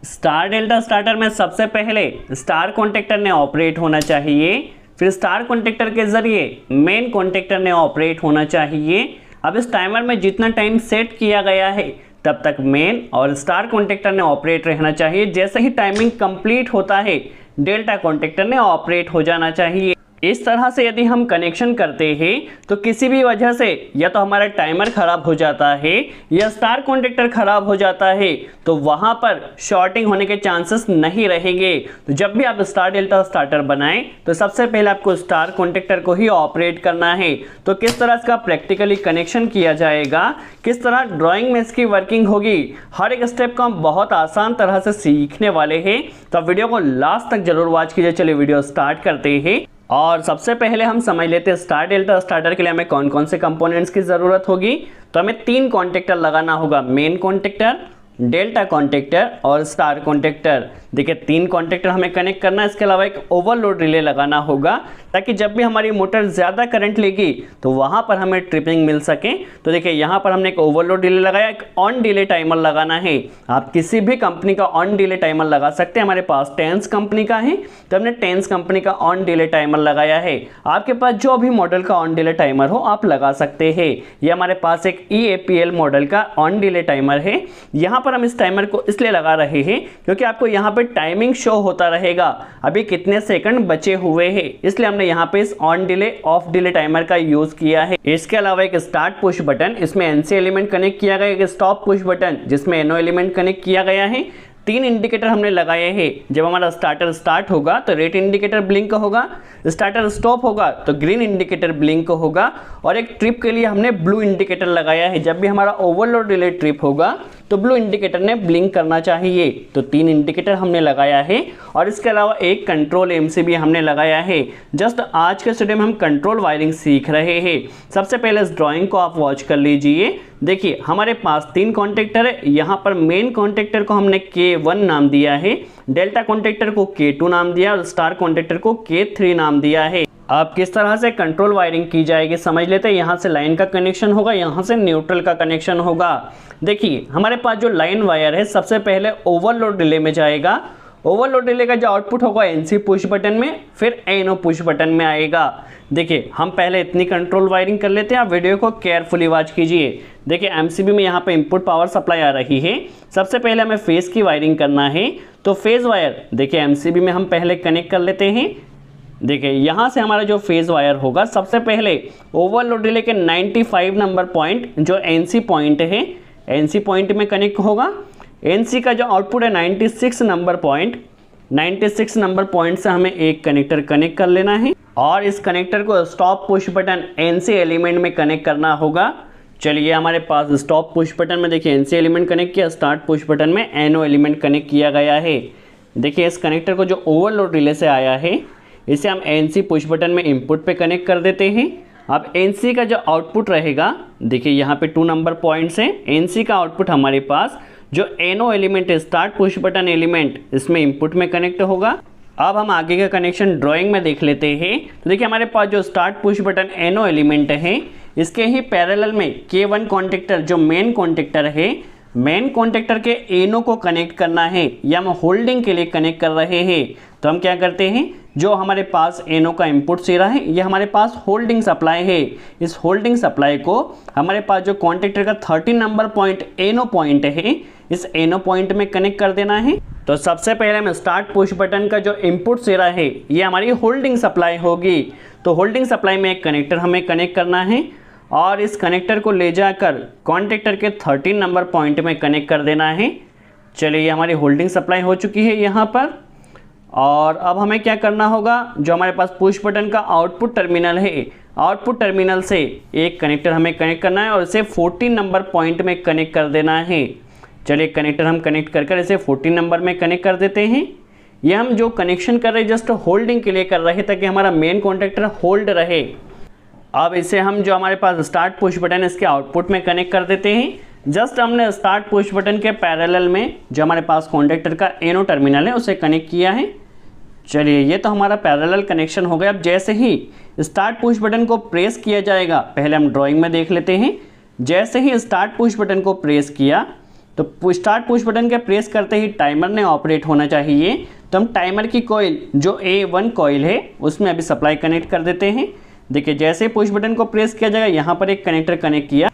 Star delta starter में सबसे पहले स्टार कॉन्टेक्टर ने ऑपरेट होना चाहिए, फिर स्टार कॉन्टेक्टर के जरिए मेन कॉन्टेक्टर ने ऑपरेट होना चाहिए। अब इस टाइमर में जितना टाइम सेट किया गया है तब तक मेन और स्टार कॉन्टेक्टर ने ऑपरेट रहना चाहिए। जैसे ही टाइमिंग कंप्लीट होता है डेल्टा कॉन्टेक्टर ने ऑपरेट हो जाना चाहिए। इस तरह से यदि हम कनेक्शन करते हैं तो किसी भी वजह से या तो हमारा टाइमर खराब हो जाता है या स्टार कॉन्टेक्टर खराब हो जाता है तो वहां पर शॉर्टिंग होने के चांसेस नहीं रहेंगे। तो जब भी आप स्टार डेल्टा स्टार्टर बनाएं तो सबसे पहले आपको स्टार कॉन्टेक्टर को ही ऑपरेट करना है। तो किस तरह इसका प्रैक्टिकली कनेक्शन किया जाएगा, किस तरह ड्राइंग में इसकी वर्किंग होगी, हर एक स्टेप को हम बहुत आसान तरह से सीखने वाले हैं। तो वीडियो को लास्ट तक जरूर वॉच कीजिए। चलिए वीडियो स्टार्ट करते हैं। और सबसे पहले हम समझ लेते हैं स्टार डेल्टा स्टार्टर के लिए हमें कौन कौन से कंपोनेंट्स की ज़रूरत होगी। तो हमें 3 कॉन्टेक्टर लगाना होगा, मेन कॉन्टेक्टर, डेल्टा कॉन्टेक्टर और स्टार कॉन्टेक्टर। देखिए 3 कॉन्टेक्टर हमें कनेक्ट करना है। इसके अलावा एक ओवरलोड रिले लगाना होगा ताकि जब भी हमारी मोटर ज़्यादा करंट लेगी तो वहाँ पर हमें ट्रिपिंग मिल सके। तो देखिए यहाँ पर हमने एक ओवरलोड रिले लगाया, एक ऑन डिले टाइमर लगाना है। आप किसी भी कंपनी का ऑन डिले टाइमर लगा सकते हैं। हमारे पास टेंस कंपनी का है तो हमने टेंस कंपनी का ऑन डिले टाइमर लगाया है। आपके पास जो भी मॉडल का ऑन डिले टाइमर हो आप लगा सकते हैं। ये हमारे पास एक EAPL मॉडल का ऑन डिले टाइमर है। यहाँ पर हम इस टाइमर को इसलिए लगा रहे हैं क्योंकि आपको यहाँ पे टाइमिंग शो होता रहेगा अभी कितने सेकंड बचे हुए हैं, इसलिए हमने यहाँ पे इस on delay of delay timer का यूज किया है। इसके अलावा एक स्टार्ट पुश बटन, इसमें NC एलिमेंट कनेक्ट किया गया, एक स्टॉप पुश बटन जिसमें NO एलिमेंट कनेक्ट किया गया है। 3 इंडिकेटर हमने लगाए हैं। जब हमारा स्टार्टर स्टार्ट होगा तो रेड इंडिकेटर ब्लिंक होगा, स्टार्टर स्टॉप होगा तो ग्रीन इंडिकेटर ब्लिंक होगा, और एक ट्रिप के लिए हमने ब्लू इंडिकेटर लगाया है। जब भी हमारा ओवरलोड रिले ट्रिप होगा तो ब्लू इंडिकेटर ने ब्लिंक करना चाहिए। तो 3 इंडिकेटर हमने लगाया है और इसके अलावा एक कंट्रोल MCB हमने लगाया है। जस्ट आज के स्टूडियो में हम कंट्रोल वायरिंग सीख रहे हैं। सबसे पहले इस ड्राइंग को आप वॉच कर लीजिए। देखिए हमारे पास 3 कॉन्टेक्टर है। यहाँ पर मेन कॉन्टेक्टर को हमने K1 नाम दिया है, डेल्टा कॉन्टेक्टर को K2 नाम दिया और स्टार कॉन्टेक्टर को K3 नाम दिया है। अब किस तरह से कंट्रोल वायरिंग की जाएगी समझ लेते हैं। यहाँ से लाइन का कनेक्शन होगा, यहाँ से न्यूट्रल का कनेक्शन होगा। देखिए हमारे पास जो लाइन वायर है सबसे पहले ओवरलोड रिले में जाएगा। ओवरलोड रिले का जो आउटपुट होगा NC पुश बटन में, फिर NO पुश बटन में आएगा। देखिए हम पहले इतनी कंट्रोल वायरिंग कर लेते हैं, आप वीडियो को केयरफुली वॉच कीजिए। देखिए MCB में यहाँ पे इनपुट पावर सप्लाई आ रही है। सबसे पहले हमें फेज़ की वायरिंग करना है। तो फेज़ वायर देखिए MCB में हम पहले कनेक्ट कर लेते हैं। देखिए यहाँ से हमारा जो फेज़ वायर होगा सबसे पहले ओवरलोड रिले के 95 नंबर पॉइंट जो NC पॉइंट है, NC पॉइंट में कनेक्ट होगा। NC का जो आउटपुट है 96 नंबर पॉइंट, 96 नंबर पॉइंट से हमें एक कनेक्टर कनेक्ट कर लेना है और इस कनेक्टर को stop push button NC element में कनेक्ट करना होगा। चलिए हमारे पास स्टॉप पुश बटन में देखिए NC एलिमेंट कनेक्ट किया, स्टार्ट पुश बटन में NO एलिमेंट कनेक्ट किया गया है। देखिए इस कनेक्टर को जो ओवरलोड रिले से आया है इसे हम NC पुश बटन में इनपुट पे कनेक्ट कर देते हैं। अब NC का जो आउटपुट रहेगा, देखिए यहाँ पे 2 नंबर पॉइंट्स हैं। NC का आउटपुट हमारे पास जो NO एलिमेंट है, स्टार्ट पुश बटन एलिमेंट, इसमें इनपुट में कनेक्ट होगा। अब हम आगे का कनेक्शन ड्राइंग में देख लेते हैं। तो देखिए हमारे पास जो start push button NO element है इसके ही पैरेलल में K1 कॉन्टेक्टर जो मेन कॉन्टेक्टर है, मेन कॉन्टेक्टर के NO को कनेक्ट करना है या हम होल्डिंग के लिए कनेक्ट कर रहे हैं। तो हम क्या करते हैं, जो हमारे पास NO का इनपुट सिरा है ये हमारे पास होल्डिंग सप्लाई है। इस होल्डिंग सप्लाई को हमारे पास जो कॉन्टेक्टर का 13 नंबर पॉइंट NO पॉइंट है इस NO पॉइंट में कनेक्ट कर देना है। तो सबसे पहले हम स्टार्ट पुश बटन का जो इनपुट सिरा है ये हमारी होल्डिंग सप्लाई होगी। तो होल्डिंग सप्लाई में एक कनेक्टर हमें कनेक्ट करना है और इस कनेक्टर को ले जाकर कॉन्टेक्टर के 13 नंबर पॉइंट में कनेक्ट कर देना है। चलिए ये हमारी होल्डिंग सप्लाई हो चुकी है यहाँ पर। और अब हमें क्या करना होगा, जो हमारे पास पुश बटन का आउटपुट टर्मिनल है, आउटपुट टर्मिनल से एक कनेक्टर हमें कनेक्ट करना है और इसे 14 नंबर पॉइंट में कनेक्ट कर देना है। चलिए कनेक्टर हम कनेक्ट कर इसे 14 नंबर में कनेक्ट कर देते हैं। ये हम जो कनेक्शन कर रहे हैं जस्ट होल्डिंग के लिए कर रहे हैं ताकि हमारा मेन कॉन्टेक्टर होल्ड रहे। अब इसे हम जो हमारे पास स्टार्ट पुश बटन है इसके आउटपुट में कनेक्ट कर देते हैं। जस्ट हमने स्टार्ट पुश बटन के पैरेलल में जो हमारे पास कॉन्टेक्टर का NO टर्मिनल है उसे कनेक्ट किया है। चलिए ये तो हमारा पैरेलल कनेक्शन हो गया। अब जैसे ही स्टार्ट पुश बटन को प्रेस किया जाएगा, पहले हम ड्राइंग में देख लेते हैं। जैसे ही स्टार्ट पुश बटन को प्रेस किया तो स्टार्ट पुश बटन के प्रेस करते ही टाइमर ने ऑपरेट होना चाहिए। तो हम टाइमर की कॉइल जो A1 कॉइल है उसमें अभी सप्लाई कनेक्ट कर देते हैं। देखिए जैसे पुश बटन को प्रेस किया जाएगा यहाँ पर एक कनेक्टर कनेक्ट किया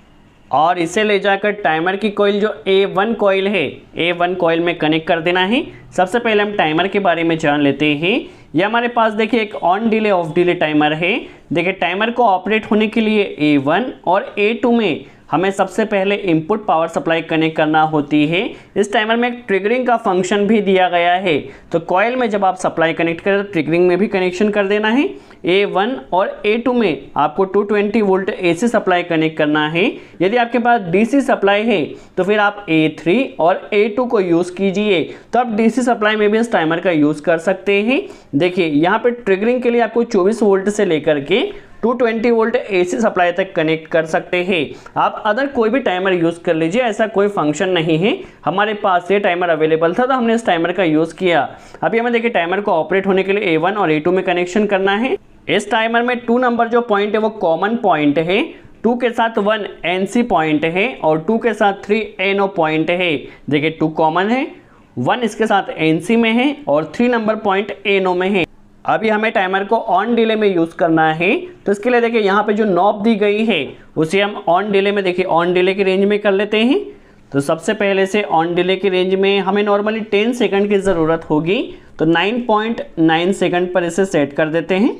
और इसे ले जाकर टाइमर की कॉइल जो A1 कॉइल है A1 कॉइल में कनेक्ट कर देना है। सबसे पहले हम टाइमर के बारे में जान लेते हैं। ये हमारे पास देखिए एक on delay of delay timer है। देखिए टाइमर को ऑपरेट होने के लिए A1 और A2 में हमें सबसे पहले इनपुट पावर सप्लाई कनेक्ट करना होती है। इस टाइमर में एक ट्रिगरिंग का फंक्शन भी दिया गया है। तो कॉइल में जब आप सप्लाई कनेक्ट करें तो ट्रिगरिंग में भी कनेक्शन कर देना है। A1 और A2 में आपको 220 वोल्ट AC सप्लाई कनेक्ट करना है। यदि आपके पास DC सप्लाई है तो फिर आप A3 और A2 को यूज़ कीजिए, तो आप DC सप्लाई में भी इस टाइमर का यूज़ कर सकते हैं। देखिए यहाँ पे ट्रिगरिंग के लिए आपको 24 वोल्ट से लेकर के 220 वोल्ट AC सप्लाई तक कनेक्ट कर सकते हैं। आप अदर कोई भी टाइमर यूज़ कर लीजिए, ऐसा कोई फंक्शन नहीं है। हमारे पास ये टाइमर अवेलेबल था तो हमने इस टाइमर का यूज़ किया। अभी हमें देखिए टाइमर को ऑपरेट होने के लिए A1 और A2 में कनेक्शन करना है। इस टाइमर में 2 नंबर जो पॉइंट है वो कॉमन पॉइंट है। 2 के साथ 1 NC पॉइंट है और 2 के साथ 3 NO पॉइंट है। देखिए 2 कॉमन है, 1 इसके साथ NC में है और 3 नंबर पॉइंट NO में है। अभी हमें टाइमर को ऑन डिले में यूज़ करना है, तो इसके लिए देखिए यहाँ पे जो नॉब दी गई है उसे हम ऑन डिले में देखिए ऑन डिले की रेंज में कर लेते हैं। तो सबसे पहले से ऑन डिले की रेंज में हमें नॉर्मली 10 सेकंड की ज़रूरत होगी, तो 9.9 सेकंड पर इसे सेट कर देते हैं।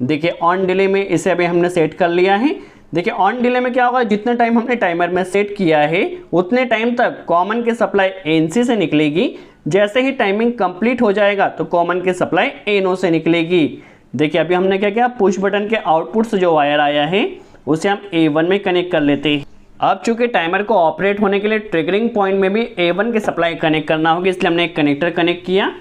देखिए ऑन डिले में इसे अभी हमने सेट कर लिया है। देखिए ऑन डिले में क्या होगा, जितना टाइम हमने टाइमर में सेट किया है उतने टाइम तक कॉमन की सप्लाई NC से निकलेगी। जैसे ही टाइमिंग कंप्लीट हो जाएगा तो कॉमन की सप्लाई NO से निकलेगी। देखिए अभी हमने क्या किया, पुश बटन के आउटपुट से जो वायर आया है उसे हम A1 में कनेक्ट कर लेते हैं। अब चूंकि टाइमर को ऑपरेट होने के लिए ट्रिगरिंग पॉइंट में भी A1 की सप्लाई कनेक्ट करना होगी, इसलिए हमने एक कनेक्टर कनेक्ट किया।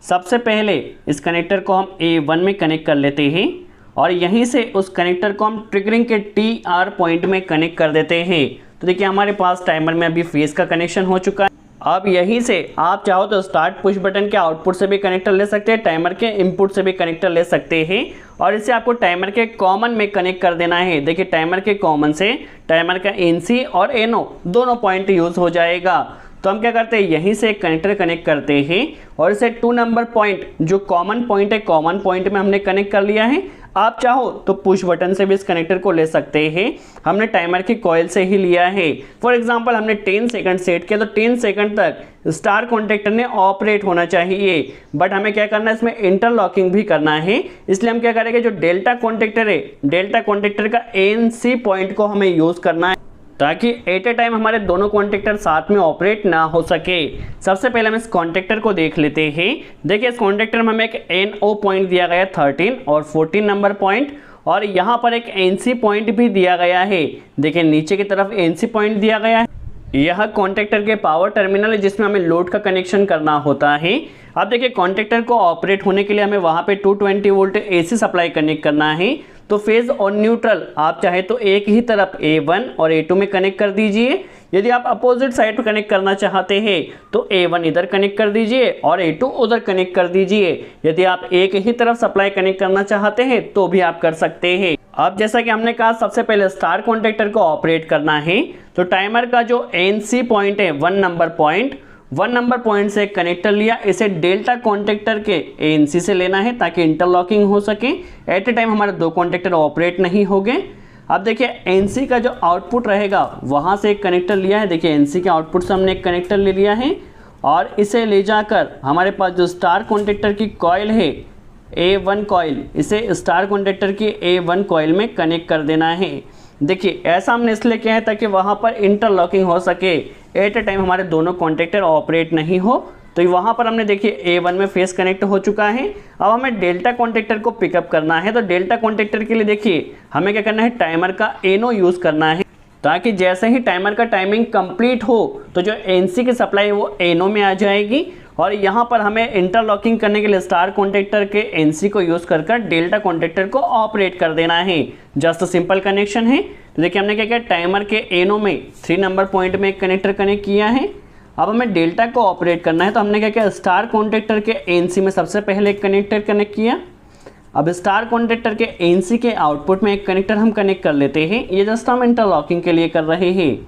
सबसे पहले इस कनेक्टर को हम A1 में कनेक्ट कर लेते हैं और यहीं से उस कनेक्टर को हम ट्रिगरिंग के TR पॉइंट में कनेक्ट कर देते हैं। तो देखिए हमारे पास टाइमर में अभी फेस का कनेक्शन हो चुका है। अब यहीं से आप चाहो तो स्टार्ट पुश बटन के आउटपुट से भी कनेक्टर ले सकते हैं, टाइमर के इनपुट से भी कनेक्टर ले सकते हैं और इसे आपको टाइमर के कॉमन में कनेक्ट कर देना है। देखिए टाइमर के कॉमन से टाइमर का NC और NO दोनों पॉइंट यूज़ हो जाएगा। तो हम क्या करते हैं, यहीं से एक कनेक्टर कनेक्ट करते हैं और इसे 2 नंबर पॉइंट जो कॉमन पॉइंट है कॉमन पॉइंट में हमने कनेक्ट कर लिया है। आप चाहो तो पुश बटन से भी इस कनेक्टर को ले सकते हैं। हमने टाइमर की कॉइल से ही लिया है। फॉर एग्जांपल हमने 10 सेकंड सेट किया तो 10 सेकंड तक स्टार कॉन्टेक्टर ने ऑपरेट होना चाहिए। बट हमें क्या करना है, इसमें इंटरलॉकिंग भी करना है। इसलिए हम क्या करेंगे, जो डेल्टा कॉन्टेक्टर है डेल्टा कॉन्टेक्टर का NC पॉइंट को हमें यूज़ करना है ताकि एट ए टाइम हमारे दोनों कॉन्टेक्टर साथ में ऑपरेट ना हो सके। सबसे पहले हम इस कॉन्टेक्टर को देख लेते हैं। देखिए इस कॉन्टेक्टर में हमें एक NO पॉइंट दिया गया है 13 और 14 नंबर पॉइंट और यहाँ पर एक NC पॉइंट भी दिया गया है। देखिए नीचे की तरफ NC पॉइंट दिया गया है। यह कॉन्टेक्टर के पावर टर्मिनल है जिसमें हमें लोड का कनेक्शन करना होता है। अब देखिए कॉन्टेक्टर को ऑपरेट होने के लिए हमें वहाँ पे 220 वोल्ट AC सप्लाई कनेक्ट करना है। तो फेज और न्यूट्रल आप चाहे तो एक ही तरफ A1 और A2 में कनेक्ट कर दीजिए। यदि आप अपोजिट साइड पर कनेक्ट करना चाहते हैं तो A1 इधर कनेक्ट कर दीजिए और A2 उधर कनेक्ट कर दीजिए। यदि आप एक ही तरफ सप्लाई कनेक्ट करना चाहते हैं तो भी आप कर सकते हैं। अब जैसा कि हमने कहा सबसे पहले स्टार कॉन्टेक्टर को ऑपरेट करना है। तो टाइमर का जो NC पॉइंट है 1 नंबर पॉइंट से कनेक्टर लिया, इसे डेल्टा कॉन्टेक्टर के NC से लेना है ताकि इंटरलॉकिंग हो सके। एट ए टाइम हमारे दो कॉन्टेक्टर ऑपरेट नहीं होंगे। अब देखिए NC का जो आउटपुट रहेगा वहाँ से एक कनेक्टर लिया है। देखिए NC के आउटपुट से हमने एक कनेक्टर ले लिया है और इसे ले जाकर हमारे पास जो स्टार कॉन्टेक्टर की कॉइल है A1 कॉइल, इसे स्टार कॉन्टेक्टर की A1 कॉइल में कनेक्ट कर देना है। देखिए ऐसा हमने इसलिए किया है ताकि वहाँ पर इंटरलॉकिंग हो सके, एट ए टाइम हमारे दोनों कॉन्टेक्टर ऑपरेट नहीं हो। तो वहाँ पर हमने देखिए A1 में फेस कनेक्ट हो चुका है। अब हमें डेल्टा कॉन्टेक्टर को पिकअप करना है। तो डेल्टा कॉन्टेक्टर के लिए देखिए हमें क्या करना है, टाइमर का NO यूज़ करना है ताकि जैसे ही टाइमर का टाइमिंग कंप्लीट हो तो जो NC की सप्लाई है वो NO में आ जाएगी। और यहाँ पर हमें इंटरलॉकिंग करने के लिए स्टार कॉन्टेक्टर के NC को यूज़ कर डेल्टा कॉन्टेक्टर को ऑपरेट कर देना है। जस्ट सिंपल कनेक्शन है। तो देखिए हमने क्या किया, टाइमर के NO में 3 नंबर पॉइंट में एक कनेक्टर कनेक्ट किया है। अब हमें डेल्टा को ऑपरेट करना है तो हमने क्या किया, स्टार कॉन्टेक्टर के NC में सबसे पहले एक कनेक्टर कनेक्ट किया। अब स्टार कॉन्टेक्टर के NC के आउटपुट में एक कनेक्टर हम कनेक्ट कर लेते हैं। ये जस्ट हम इंटरलॉकिंग के लिए कर रहे हैं।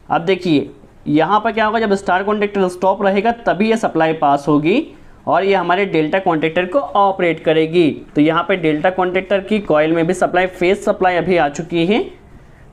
अब देखिए यहाँ पर क्या होगा, जब स्टार कॉन्टेक्टर स्टॉप रहेगा तभी ये सप्लाई पास होगी और ये हमारे डेल्टा कॉन्टेक्टर को ऑपरेट करेगी। तो यहाँ पे डेल्टा कॉन्टेक्टर की कॉइल में भी सप्लाई, फेज सप्लाई अभी आ चुकी है।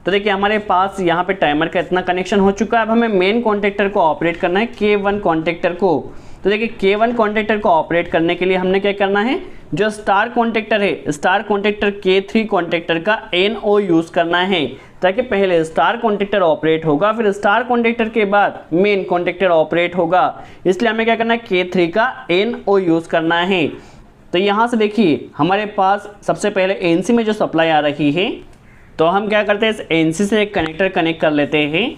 तो देखिए हमारे पास यहाँ पे टाइमर का इतना कनेक्शन हो चुका है। अब हमें मेन कॉन्टेक्टर को ऑपरेट करना है, K1 कॉन्टेक्टर को। तो देखिए K1 कॉन्टेक्टर को ऑपरेट करने के लिए हमने क्या करना है, जो स्टार कॉन्टेक्टर है, स्टार कॉन्टेक्टर K3 कॉन्टेक्टर का NO यूज़ करना है, ताकि पहले स्टार कॉन्टेक्टर ऑपरेट होगा, फिर स्टार कॉन्टेक्टर के बाद मेन कॉन्टेक्टर ऑपरेट होगा। इसलिए हमें क्या करना है, K3 का NO यूज़ करना है। तो यहाँ से देखिए हमारे पास सबसे पहले NC में जो सप्लाई आ रही है, तो हम क्या करते हैं, इस NC से एक कनेक्टर कनेक्ट कर लेते हैं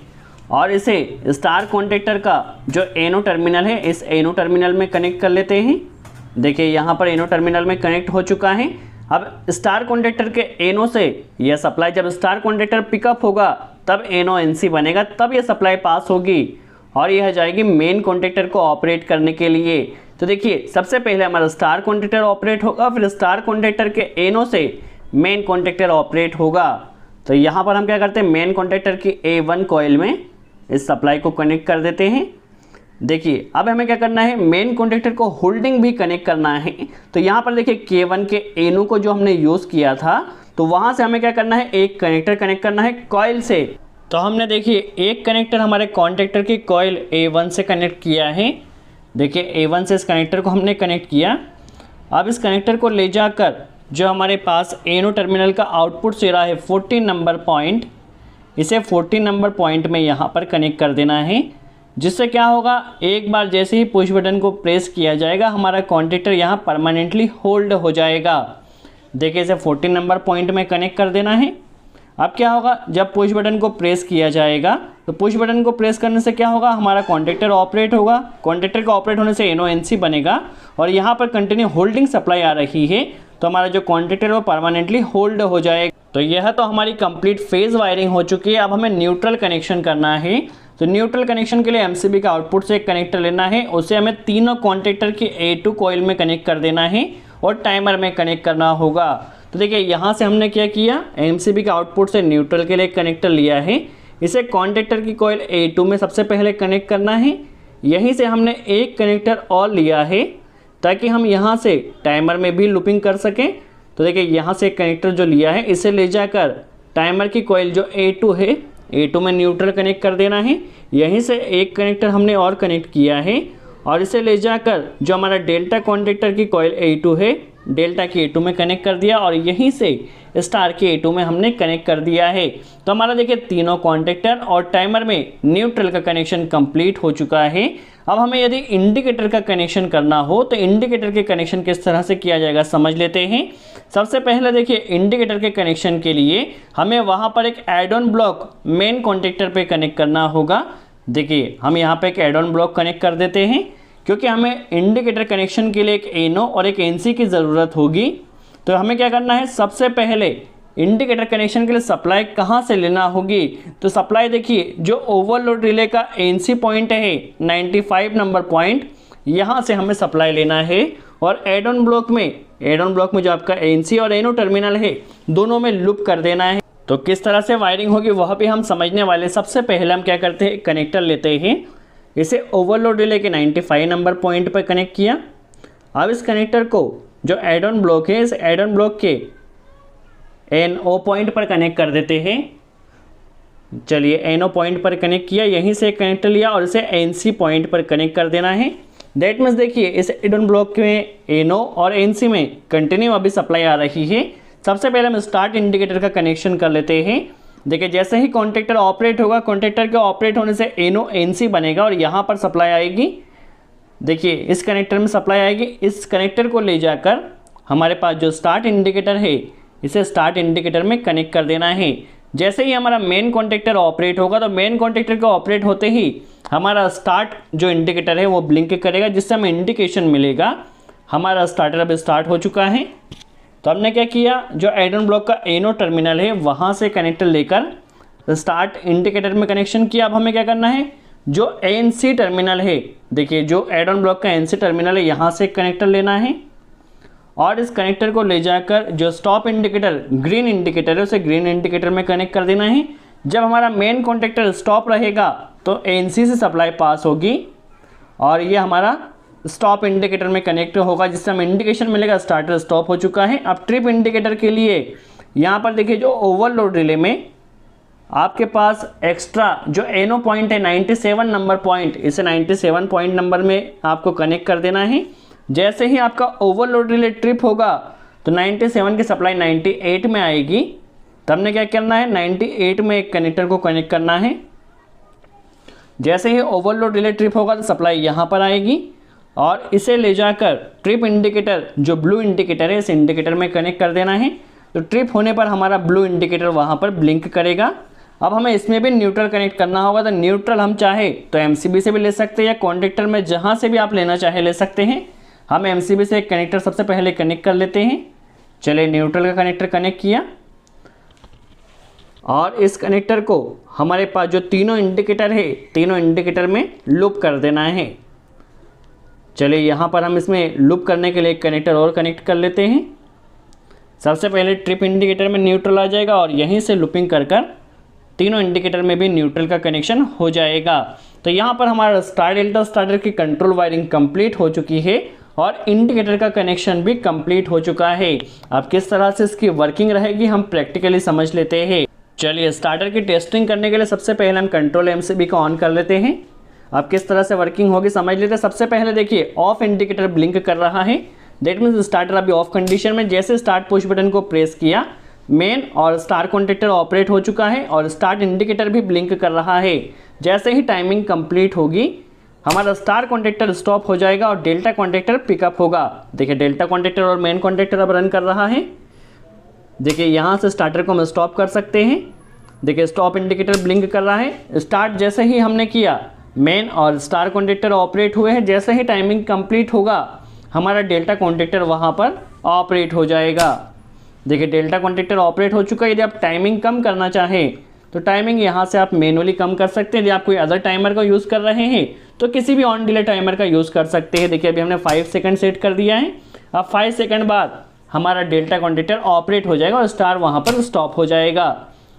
और इसे स्टार कॉन्टेक्टर का जो NO टर्मिनल है, इस NO टर्मिनल में कनेक्ट कर लेते हैं। देखिए यहाँ पर NO टर्मिनल में कनेक्ट हो चुका है। अब स्टार कॉन्टेक्टर के NO से यह सप्लाई, जब स्टार कॉन्टेक्टर पिकअप होगा तब NO NC बनेगा, तब यह सप्लाई पास होगी और यह जाएगी मेन कॉन्टेक्टर को ऑपरेट करने के लिए। तो देखिए सबसे पहले हमारा स्टार कॉन्टेक्टर ऑपरेट होगा, फिर स्टार कॉन्टेक्टर के NO से मेन कॉन्टेक्टर ऑपरेट होगा। तो यहाँ पर हम क्या करते हैं, मेन कॉन्टेक्टर की A1 कॉइल में इस सप्लाई को कनेक्ट कर देते हैं। देखिए अब हमें क्या करना है, मेन कॉन्टेक्टर को होल्डिंग भी कनेक्ट करना है। तो यहाँ पर देखिए K1 के NO को जो हमने यूज़ किया था, तो वहाँ से हमें क्या करना है, एक कनेक्टर कनेक्ट करना है कॉइल से। तो हमने देखिए एक कनेक्टर हमारे कॉन्टेक्टर की कॉइल A1 से कनेक्ट किया है। देखिए A1 से इस कनेक्टर को हमने कनेक्ट किया। अब इस कनेक्टर को ले जाकर जो हमारे पास NO टर्मिनल का आउटपुट से रहा है 14 नंबर पॉइंट, इसे 14 नंबर पॉइंट में यहाँ पर कनेक्ट कर देना है, जिससे क्या होगा, एक बार जैसे ही पुश बटन को प्रेस किया जाएगा हमारा कॉन्टेक्टर यहाँ परमानेंटली होल्ड हो जाएगा। देखिए इसे 14 नंबर पॉइंट में कनेक्ट कर देना है। अब क्या होगा, जब पुश बटन को प्रेस किया जाएगा तो पुश बटन को प्रेस करने से क्या होगा, हमारा कॉन्टेक्टर ऑपरेट होगा। कॉन्टेक्टर का ऑपरेट होने से NO NC बनेगा और यहाँ पर कंटिन्यू होल्डिंग सप्लाई आ रही है, तो हमारा जो कॉन्टेक्टर वो परमानेंटली होल्ड हो जाएगा। तो यह तो हमारी कंप्लीट फेज वायरिंग हो चुकी है। अब हमें न्यूट्रल कनेक्शन करना है। तो न्यूट्रल कनेक्शन के लिए MCB का आउटपुट से एक कनेक्टर लेना है, उसे हमें तीनों कॉन्टेक्टर की A2 कॉइल में कनेक्ट कर देना है और टाइमर में कनेक्ट करना होगा। तो देखिए यहाँ से हमने क्या किया, MCB का आउटपुट से न्यूट्रल के लिए एक कनेक्टर लिया है, इसे कॉन्टेक्टर की कॉइल A2 में सबसे पहले कनेक्ट करना है। यहीं से हमने एक कनेक्टर और लिया है ताकि हम यहाँ से टाइमर में भी लूपिंग कर सकें। तो देखिए यहाँ से एक कनेक्टर जो लिया है, इसे ले जाकर टाइमर की कॉइल जो A2 है, A2 में न्यूट्रल कनेक्ट कर देना है। यहीं से एक कनेक्टर हमने और कनेक्ट किया है और इसे ले जाकर जो हमारा डेल्टा कॉन्टेक्टर की कॉइल A2 है, डेल्टा की A2 में कनेक्ट कर दिया और यहीं से स्टार की A2 में हमने कनेक्ट कर दिया है। तो हमारा देखिए तीनों कॉन्टेक्टर और टाइमर में न्यूट्रल का कनेक्शन कंप्लीट हो चुका है। अब हमें यदि इंडिकेटर का कनेक्शन करना हो तो इंडिकेटर के कनेक्शन किस तरह से किया जाएगा समझ लेते हैं। सबसे पहले देखिए इंडिकेटर के कनेक्शन के लिए हमें वहाँ पर एक add on block main contactor पे कनेक्ट करना होगा। देखिए हम यहाँ पे एक एड ऑन ब्लॉक कनेक्ट कर देते हैं, क्योंकि हमें इंडिकेटर कनेक्शन के लिए एक NO और एक NC की ज़रूरत होगी। तो हमें क्या करना है, सबसे पहले इंडिकेटर कनेक्शन के लिए सप्लाई कहाँ से लेना होगी। तो सप्लाई देखिए जो ओवरलोड रिले का NC पॉइंट है 95 नंबर पॉइंट, यहाँ से हमें सप्लाई लेना है और एड ऑन ब्लॉक में जो आपका NC और NO टर्मिनल है दोनों में लूप कर देना है। तो किस तरह से वायरिंग होगी वह भी हम समझने वाले। सबसे पहले हम क्या करते हैं, कनेक्टर लेते हैं, इसे ओवरलोड रिले के 95 नंबर पॉइंट पर कनेक्ट किया। अब इस कनेक्टर को जो एड ऑन ब्लॉक है, इस एड ऑन ब्लॉक के NO पॉइंट पर कनेक्ट कर देते हैं। चलिए NO पॉइंट पर कनेक्ट किया, यहीं से कनेक्टर लिया और इसे NC पॉइंट पर कनेक्ट कर देना है। दैट मीन्स देखिए इस एड ऑन ब्लॉक में NO और NC में कंटिन्यू अभी सप्लाई आ रही है। सबसे पहले हम स्टार्ट इंडिकेटर का कनेक्शन कर लेते हैं। देखिए जैसे ही कॉन्टेक्टर ऑपरेट होगा, कॉन्टेक्टर के ऑपरेट होने से NO NC बनेगा और यहाँ पर सप्लाई आएगी। देखिए इस कनेक्टर में सप्लाई आएगी। इस कनेक्टर को ले जाकर हमारे पास जो स्टार्ट इंडिकेटर है, इसे स्टार्ट इंडिकेटर में कनेक्ट कर देना है। जैसे ही हमारा मेन कॉन्टेक्टर ऑपरेट होगा, तो मेन कॉन्टेक्टर का ऑपरेट होते ही हमारा स्टार्ट जो इंडिकेटर है वो ब्लिंक करेगा, जिससे हमें इंडिकेशन मिलेगा हमारा स्टार्टर अब स्टार्ट हो चुका है। तो हमने क्या किया, जो एड ऑन ब्लॉक का NO टर्मिनल है वहाँ से कनेक्टर लेकर स्टार्ट इंडिकेटर में कनेक्शन किया। अब हमें क्या करना है, जो NC टर्मिनल है, देखिए जो एड ऑन ब्लॉक का NC टर्मिनल है यहाँ से कनेक्टर लेना है और इस कनेक्टर को ले जाकर जो स्टॉप इंडिकेटर ग्रीन इंडिकेटर है उसे ग्रीन इंडिकेटर में कनेक्ट कर देना है। जब हमारा मेन कॉन्टेक्टर स्टॉप रहेगा तो ANC से सप्लाई पास होगी और ये हमारा स्टॉप इंडिकेटर में कनेक्ट होगा, जिससे हमें इंडिकेशन मिलेगा स्टार्टर स्टॉप हो चुका है। अब ट्रिप इंडिकेटर के लिए यहाँ पर देखिए जो ओवरलोड रिले में आपके पास एक्स्ट्रा जो एनो पॉइंट है 97 नंबर पॉइंट, इसे 97 पॉइंट नंबर में आपको कनेक्ट कर देना है। जैसे ही आपका ओवरलोड रिले ट्रिप होगा तो 97 की सप्लाई 98 में आएगी, तब हमने क्या करना है 98 में एक कनेक्टर को कनेक्ट करना है। जैसे ही ओवरलोड रिले ट्रिप होगा तो सप्लाई यहाँ पर आएगी और इसे ले जाकर ट्रिप इंडिकेटर जो ब्लू इंडिकेटर है इस इंडिकेटर में कनेक्ट कर देना है। तो ट्रिप होने पर हमारा ब्लू इंडिकेटर वहाँ पर ब्लिंक करेगा। अब हमें इसमें भी न्यूट्रल कनेक्ट करना होगा, तो न्यूट्रल हम चाहे तो MCB से भी ले सकते हैं या कॉन्टेक्टर में जहाँ से भी आप लेना चाहे ले सकते हैं। हम MCB से एक कनेक्टर सबसे पहले कनेक्ट कर लेते हैं। चलिए न्यूट्रल का कनेक्टर कनेक्ट किया और इस कनेक्टर को हमारे पास जो तीनों इंडिकेटर है तीनों इंडिकेटर में लूप कर देना है। चलिए यहाँ पर हम इसमें लूप करने के लिए एक कनेक्टर और कनेक्ट कर लेते हैं। सबसे पहले ट्रिप इंडिकेटर में न्यूट्रल आ जाएगा और यहीं से लूपिंग कर तीनों इंडिकेटर में भी न्यूट्रल का कनेक्शन हो जाएगा। तो यहाँ पर हमारा स्टार डेल्टा स्टार्टर की कंट्रोल वायरिंग कंप्लीट हो चुकी है और इंडिकेटर का कनेक्शन भी कंप्लीट हो चुका है। अब किस तरह से इसकी वर्किंग रहेगी हम प्रैक्टिकली समझ लेते हैं। चलिए स्टार्टर की टेस्टिंग करने के लिए सबसे पहले हम कंट्रोल MCB को ऑन कर लेते हैं। अब किस तरह से वर्किंग होगी समझ लेते हैं। सबसे पहले देखिए ऑफ इंडिकेटर ब्लिंक कर रहा है, दैट मीन्स स्टार्टर अभी ऑफ कंडीशन में। जैसे स्टार्ट पुश बटन को प्रेस किया मेन और स्टार कॉन्टेक्टर ऑपरेट हो चुका है और स्टार्ट इंडिकेटर भी ब्लिंक कर रहा है। जैसे ही टाइमिंग कंप्लीट होगी हमारा स्टार कॉन्टेक्टर स्टॉप हो जाएगा और डेल्टा कॉन्टेक्टर पिकअप होगा। देखिए डेल्टा कॉन्टेक्टर और मेन कॉन्टेक्टर अब रन कर रहा है। देखिए यहाँ से स्टार्टर को हम स्टॉप कर सकते हैं। देखिए स्टॉप इंडिकेटर ब्लिंक कर रहा है। स्टार्ट जैसे ही हमने किया मेन और स्टार कॉन्टेक्टर ऑपरेट हुए हैं। जैसे ही टाइमिंग कंप्लीट होगा हमारा डेल्टा कॉन्टेक्टर वहाँ पर ऑपरेट हो जाएगा। देखिए डेल्टा कॉन्टेक्टर ऑपरेट हो चुका है। यदि आप टाइमिंग कम करना चाहें तो टाइमिंग यहाँ से आप मैनुअली कम कर सकते हैं। यदि आप कोई अदर टाइमर का यूज़ कर रहे हैं तो किसी भी ऑन डिले टाइमर का यूज़ कर सकते हैं। देखिए अभी हमने 5 सेकंड सेट कर दिया है। अब 5 सेकंड बाद हमारा डेल्टा कॉन्टेक्टर ऑपरेट हो जाएगा और स्टार वहाँ पर स्टॉप हो जाएगा।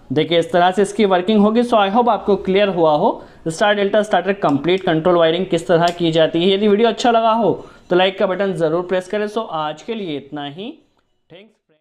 देखिए इस तरह से इसकी वर्किंग होगी। सो आई होप आपको क्लियर हुआ हो star delta starter complete control wiring किस तरह की जाती है। यदि वीडियो अच्छा लगा हो तो लाइक का बटन ज़रूर प्रेस करें। सो आज के लिए इतना ही। थैंक्स।